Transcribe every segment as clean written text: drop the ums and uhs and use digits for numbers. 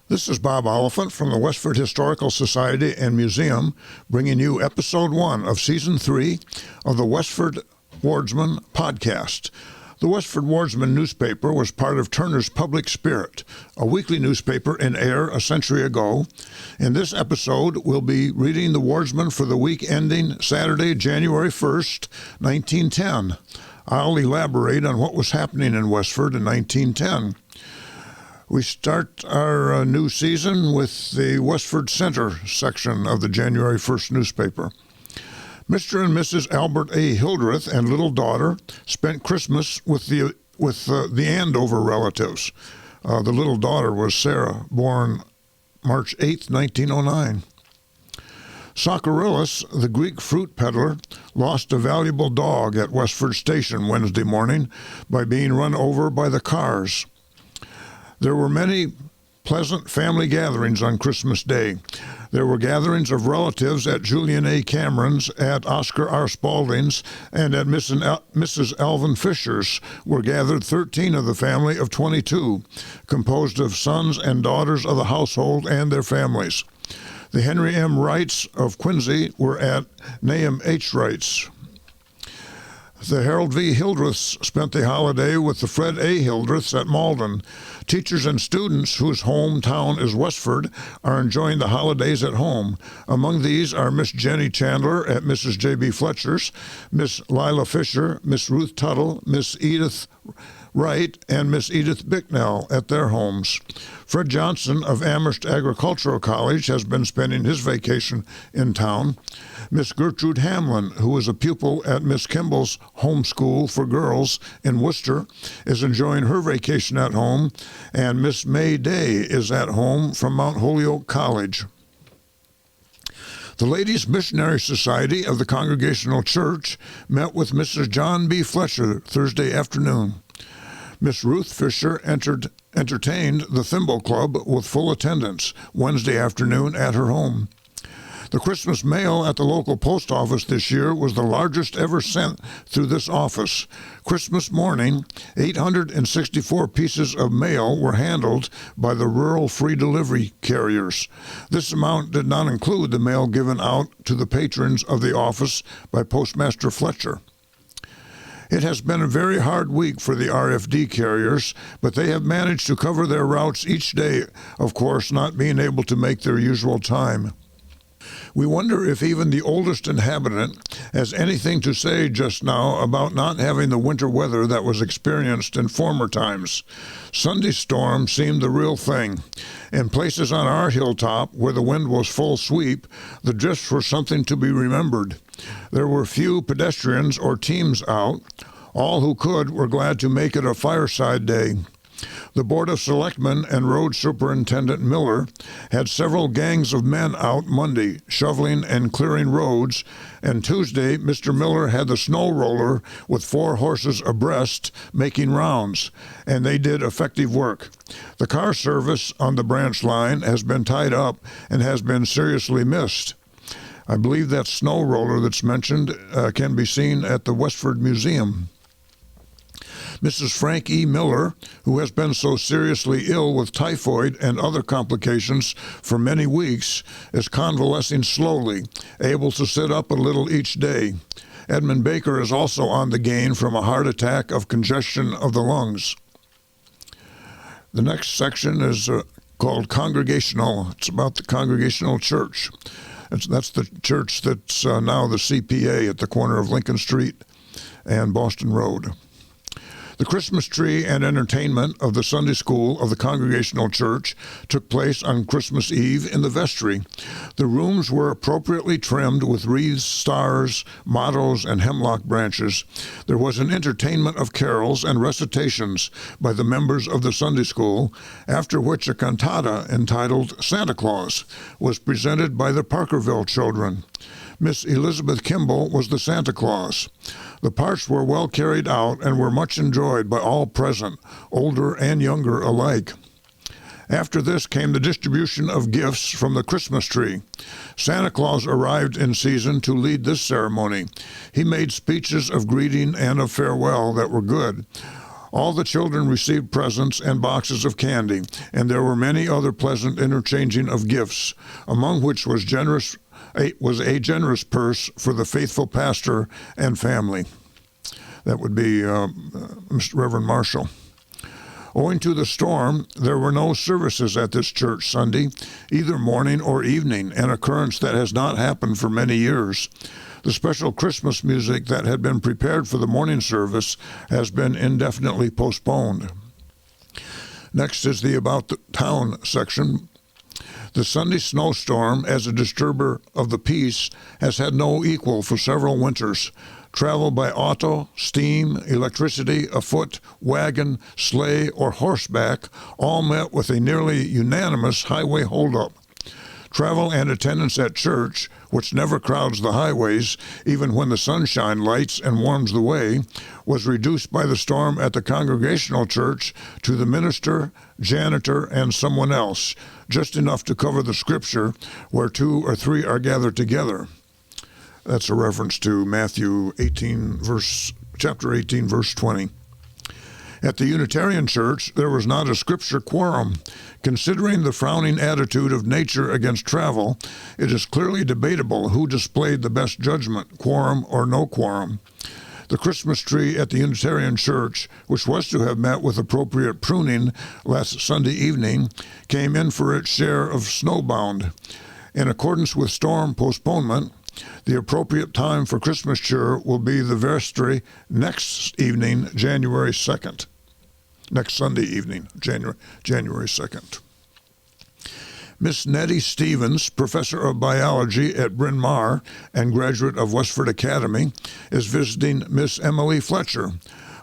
This is Bob Oliphant from the Westford Historical Society and Museum, bringing you Episode 1 of Season 3 of the Westford Wardsman podcast. The Westford Wardsman newspaper was part of Turner's Public Spirit, a weekly newspaper in Ayer a century ago. In this episode, we'll be reading the Wardsman for the week ending Saturday, January 1st, 1910. I'll elaborate on what was happening in Westford in 1910. We start our new season with the Westford Center section of the January 1st newspaper. Mr. and Mrs. Albert A. Hildreth and little daughter spent Christmas with the Andover relatives. The little daughter was Sarah, born March 8, 1909. Socorillus, the Greek fruit peddler, lost a valuable dog at Westford Station Wednesday morning by being run over by the cars. There were many pleasant family gatherings on Christmas Day. There were gatherings of relatives at Julian A. Cameron's, at Oscar R. Spaulding's, and at Mrs. Alvin Fisher's were gathered 13 of the family of 22, composed of sons and daughters of the household and their families. The Henry M. Wrights of Quincy were at Nahum H. Wright's. The Harold V. Hildreths spent the holiday with the Fred A. Hildreths at Malden. Teachers and students whose hometown is Westford are enjoying the holidays at home. Among these are Miss Jenny Chandler at Mrs. J.B. Fletcher's, Miss Lila Fisher, Miss Ruth Tuttle, Miss Edith Wright, and Miss Edith Bicknell at their homes. Fred Johnson of Amherst Agricultural College has been spending his vacation in town. Miss Gertrude Hamlin, who is a pupil at Miss Kimball's home school for girls in Worcester, is enjoying her vacation at home, and Miss May Day is at home from Mount Holyoke College. The Ladies' Missionary Society of the Congregational Church met with Mrs. John B. Fletcher Thursday afternoon. Miss Ruth Fisher entertained the Thimble Club with full attendance Wednesday afternoon at her home. The Christmas mail at the local post office this year was the largest ever sent through this office. Christmas morning, 864 pieces of mail were handled by the rural free delivery carriers. This amount did not include the mail given out to the patrons of the office by Postmaster Fletcher. It has been a very hard week for the RFD carriers, but they have managed to cover their routes each day, of course, not being able to make their usual time. We wonder if even the oldest inhabitant has anything to say just now about not having the winter weather that was experienced in former times. Sunday storm seemed the real thing. In places on our hilltop, where the wind was full sweep, the drifts were something to be remembered. There were few pedestrians or teams out. All who could were glad to make it a fireside day. The Board of Selectmen and Road Superintendent Miller had several gangs of men out Monday, shoveling and clearing roads, and Tuesday Mr. Miller had the snow roller with 4 horses abreast making rounds, and they did effective work. The car service on the branch line has been tied up and has been seriously missed. I believe that snow roller that's mentioned can be seen at the Westford Museum. Mrs. Frank E. Miller, who has been so seriously ill with typhoid and other complications for many weeks, is convalescing slowly, able to sit up a little each day. Edmund Baker is also on the gain from a heart attack of congestion of the lungs. The next section is called Congregational. It's about the Congregational Church. That's the church that's now the CPA at the corner of Lincoln Street and Boston Road. The Christmas tree and entertainment of the Sunday School of the Congregational Church took place on Christmas Eve in the vestry. The rooms were appropriately trimmed with wreaths, stars, mottos, and hemlock branches. There was an entertainment of carols and recitations by the members of the Sunday School, after which a cantata entitled Santa Claus was presented by the Parkerville children. Miss Elizabeth Kimball was the Santa Claus. The parts were well carried out and were much enjoyed by all present, older and younger alike. After this came the distribution of gifts from the Christmas tree. Santa Claus arrived in season to lead this ceremony. He made speeches of greeting and of farewell that were good. All the children received presents and boxes of candy, and there were many other pleasant interchanging of gifts, among which was a generous purse for the faithful pastor and family. That would be Mr. Reverend Marshall. Owing to the storm, there were no services at this church Sunday, either morning or evening, an occurrence that has not happened for many years. The special Christmas music that had been prepared for the morning service has been indefinitely postponed. Next is the About the Town section. The Sunday snowstorm, as a disturber of the peace, has had no equal for several winters. Travel by auto, steam, electricity, afoot, wagon, sleigh, or horseback all met with a nearly unanimous highway holdup. Travel and attendance at church, which never crowds the highways, even when the sunshine lights and warms the way, was reduced by the storm at the Congregational Church to the minister, janitor, and someone else, just enough to cover the scripture, where 2 or 3 are gathered together. That's a reference to chapter 18, verse 20. At the Unitarian Church, there was not a scripture quorum. Considering the frowning attitude of nature against travel, it is clearly debatable who displayed the best judgment, quorum or no quorum. The Christmas tree at the Unitarian Church, which was to have met with appropriate pruning last Sunday evening, came in for its share of snowbound. In accordance with storm postponement, the appropriate time for Christmas cheer will be the vestry next evening, January 2nd. Next Sunday evening, January 2nd. Miss Nettie Stevens, professor of biology at Bryn Mawr and graduate of Westford Academy, is visiting Miss Emily Fletcher.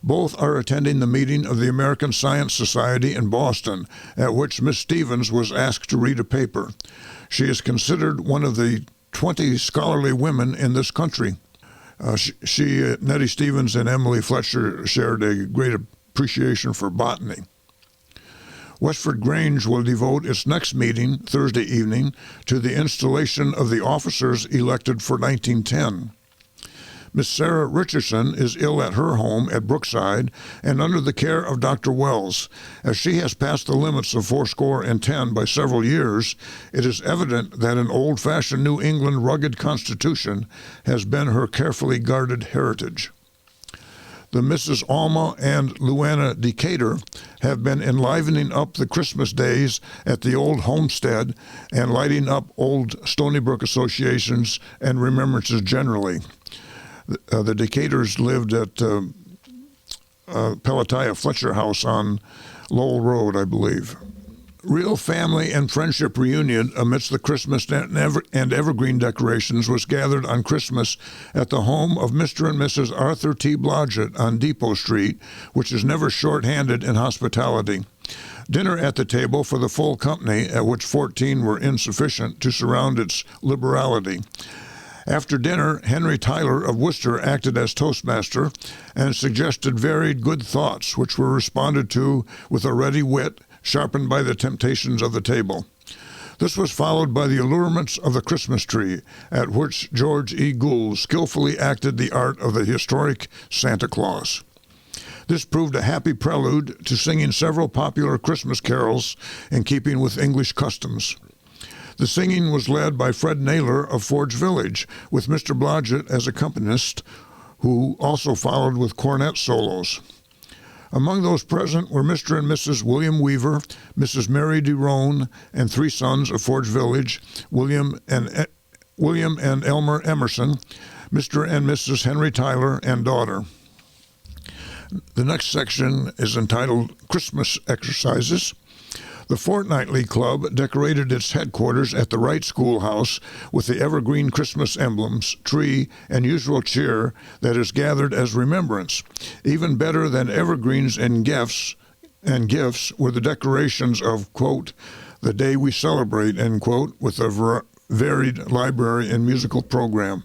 Both are attending the meeting of the American Science Society in Boston, at which Miss Stevens was asked to read a paper. She is considered one of the 20 scholarly women in this country. Nettie Stevens and Emily Fletcher shared a great appreciation for botany. Westford Grange will devote its next meeting, Thursday evening, to the installation of the officers elected for 1910. Miss Sarah Richardson is ill at her home at Brookside and under the care of Dr. Wells. As she has passed the limits of 80 by several years, it is evident that an old-fashioned New England rugged constitution has been her carefully guarded heritage. The Mrs. Alma and Luana Decatur have been enlivening up the Christmas days at the old homestead and lighting up old Stony Brook associations and remembrances generally. The Decaturs lived at Pelatiah Fletcher House on Lowell Road, I believe. Real family and friendship reunion amidst the Christmas and evergreen decorations was gathered on Christmas at the home of Mr. and Mrs. Arthur T. Blodgett on Depot Street, which is never short-handed in hospitality. Dinner at the table for the full company, at which 14 were insufficient to surround its liberality. After dinner, Henry Tyler of Worcester acted as Toastmaster and suggested varied good thoughts, which were responded to with a ready wit, sharpened by the temptations of the table. This was followed by the allurements of the Christmas tree, at which George E. Gould skillfully acted the art of the historic Santa Claus. This proved a happy prelude to singing several popular Christmas carols in keeping with English customs. The singing was led by Fred Naylor of Forge Village, with Mr. Blodgett as accompanist, who also followed with cornet solos. Among those present were Mr. and Mrs. William Weaver, Mrs. Mary DeRone, and 3 sons of Forge Village, William and Elmer Emerson, Mr. and Mrs. Henry Tyler, and daughter. The next section is entitled Christmas Exercises. The Fortnightly Club decorated its headquarters at the Wright Schoolhouse with the evergreen Christmas emblems, tree, and usual cheer that is gathered as remembrance. Even better than evergreens and gifts were the decorations of, quote, the day we celebrate, end quote, with a varied library and musical program.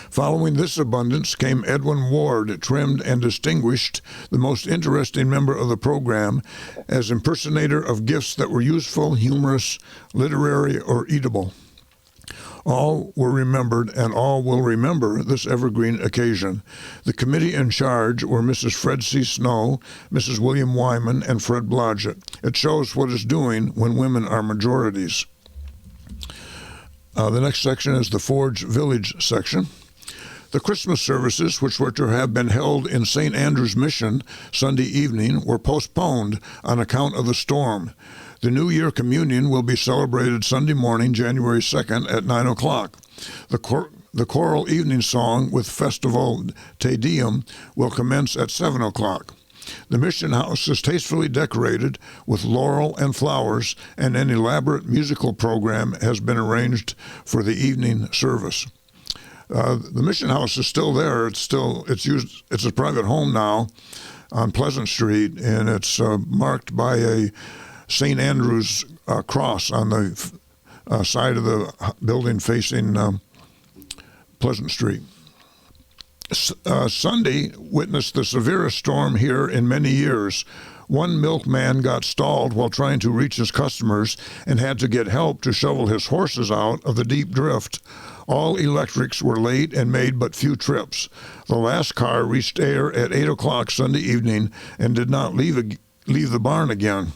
Following this abundance came Edwin Ward, trimmed and distinguished, the most interesting member of the program, as impersonator of gifts that were useful, humorous, literary, or eatable. All were remembered, and all will remember this evergreen occasion. The committee in charge were Mrs. Fred C. Snow, Mrs. William Wyman, and Fred Blodgett. It shows what it's doing when women are majorities. The next section is the Forge Village section. The Christmas services, which were to have been held in St. Andrew's Mission Sunday evening, were postponed on account of the storm. The New Year Communion will be celebrated Sunday morning, January 2nd at 9 o'clock. The choral evening song with Festival Te Deum will commence at 7 o'clock. The mission house is tastefully decorated with laurel and flowers, and an elaborate musical program has been arranged for the evening service. The mission house is still there. It's used. It's a private home now on Pleasant Street, and it's marked by a St. Andrew's cross on the side of the building facing Pleasant Street. Sunday witnessed the severest storm here in many years. One milkman got stalled while trying to reach his customers and had to get help to shovel his horses out of the deep drift. All electrics were late and made but few trips. The last car reached Ayer at 8 o'clock Sunday evening and did not leave the barn again.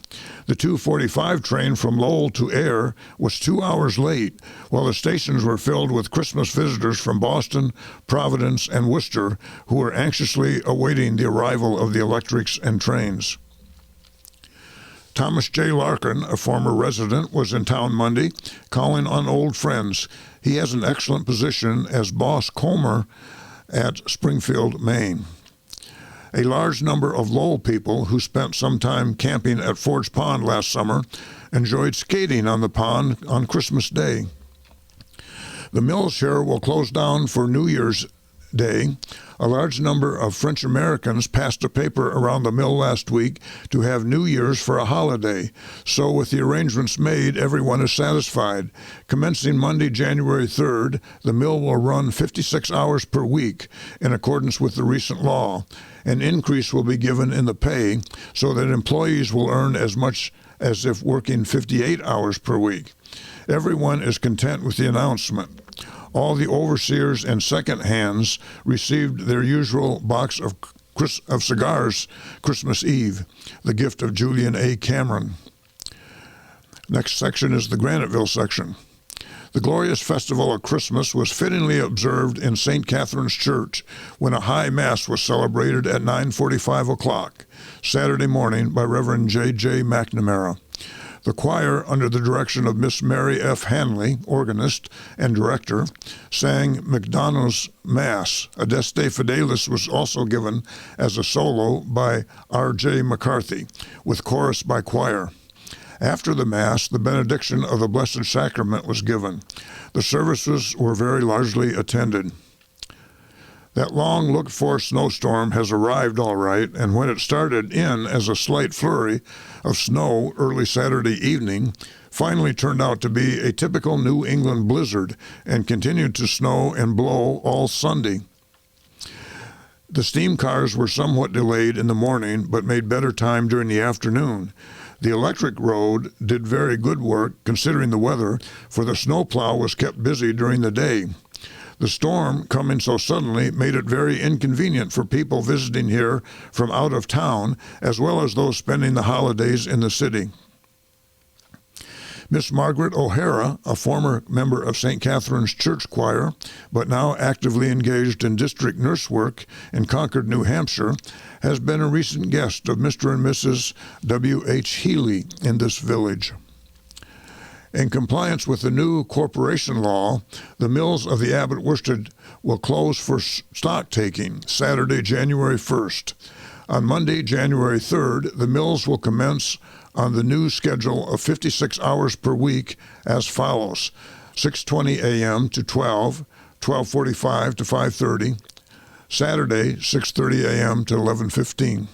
The 2:45 train from Lowell to Ayer was 2 hours late, while the stations were filled with Christmas visitors from Boston, Providence, and Worcester, who were anxiously awaiting the arrival of the electrics and trains. Thomas J. Larkin, a former resident, was in town Monday, calling on old friends. He has an excellent position as boss Comer at Springfield, Maine. A large number of Lowell people who spent some time camping at Forge Pond last summer enjoyed skating on the pond on Christmas Day. The mills here will close down for New Year's Day. A large number of French Americans passed a paper around the mill last week to have New Year's for a holiday. So with the arrangements made, everyone is satisfied. Commencing Monday, January 3rd, the mill will run 56 hours per week in accordance with the recent law. An increase will be given in the pay so that employees will earn as much as if working 58 hours per week. Everyone is content with the announcement. All the overseers and second hands received their usual box of cigars Christmas Eve, the gift of Julian A. Cameron. Next section is the Graniteville section. The glorious festival of Christmas was fittingly observed in St. Catherine's Church when a high mass was celebrated at 9:45 o'clock Saturday morning by Reverend J.J. McNamara. The choir, under the direction of Miss Mary F. Hanley, organist and director, sang McDonough's Mass. Adeste Fidelis was also given as a solo by R.J. McCarthy, with chorus by choir. After the Mass, the benediction of the Blessed Sacrament was given. The services were very largely attended. That long-looked-for snowstorm has arrived all right, and when it started in as a slight flurry of snow early Saturday evening, finally turned out to be a typical New England blizzard and continued to snow and blow all Sunday. The steam cars were somewhat delayed in the morning, but made better time during the afternoon. The electric road did very good work, considering the weather, for the snowplow was kept busy during the day. The storm, coming so suddenly, made it very inconvenient for people visiting here from out of town, as well as those spending the holidays in the city. Miss Margaret O'Hara, a former member of St. Catherine's Church Choir, but now actively engaged in district nurse work in Concord, New Hampshire, has been a recent guest of Mr. and Mrs. W.H. Healy in this village. In compliance with the new corporation law, the mills of the Abbott Worsted will close for stock taking Saturday, January 1st. On Monday, January 3rd, the mills will commence on the new schedule of 56 hours per week as follows: 6:20 a.m. to 12, 12:45 to 5:30, Saturday, 6:30 a.m. to 11:15.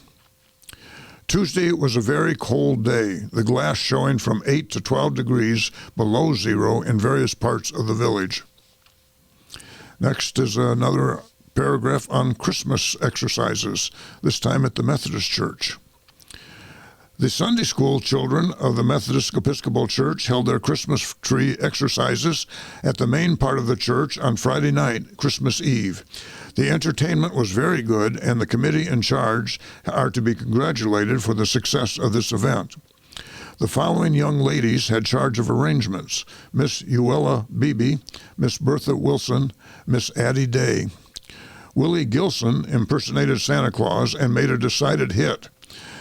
Tuesday was a very cold day, the glass showing from 8 to 12 degrees below zero in various parts of the village. Next is another paragraph on Christmas exercises, this time at the Methodist Church. The Sunday school children of the Methodist Episcopal Church held their Christmas tree exercises at the main part of the church on Friday night, Christmas Eve. The entertainment was very good, and the committee in charge are to be congratulated for the success of this event. The following young ladies had charge of arrangements: Miss Uella Beebe, Miss Bertha Wilson, Miss Addie Day. Willie Gilson impersonated Santa Claus and made a decided hit.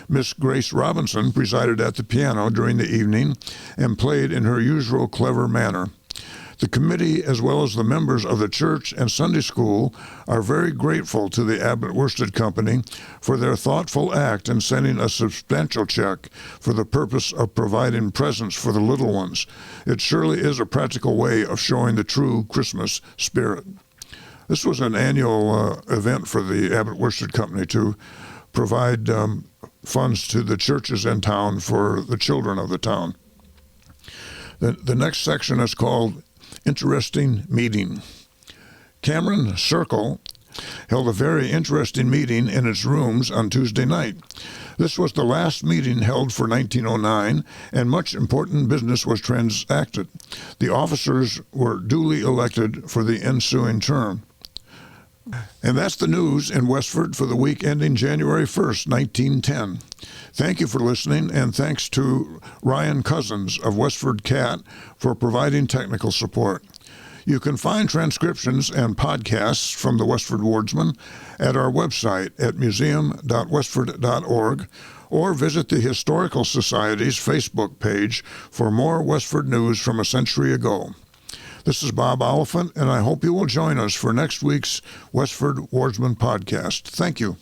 Miss Grace Robinson presided at the piano during the evening and played in her usual clever manner. The committee, as well as the members of the church and Sunday school, are very grateful to the Abbott Worsted Company for their thoughtful act in sending a substantial check for the purpose of providing presents for the little ones. It surely is a practical way of showing the true Christmas spirit. This was an annual event for the Abbott Worsted Company to provide funds to the churches in town for the children of the town. The next section is called Interesting Meeting. Cameron Circle held a very interesting meeting in its rooms on Tuesday night. This was the last meeting held for 1909, and much important business was transacted. The officers were duly elected for the ensuing term. And that's the news in Westford for the week ending January 1st, 1910. Thank you for listening, and thanks to Ryan Cousins of WestfordCAT for providing technical support. You can find transcriptions and podcasts from the Westford Wardsman at our website at museum.westford.org, or visit the Historical Society's Facebook page for more Westford news from a century ago. This is Bob Oliphant, and I hope you will join us for next week's Westford Wardsman podcast. Thank you.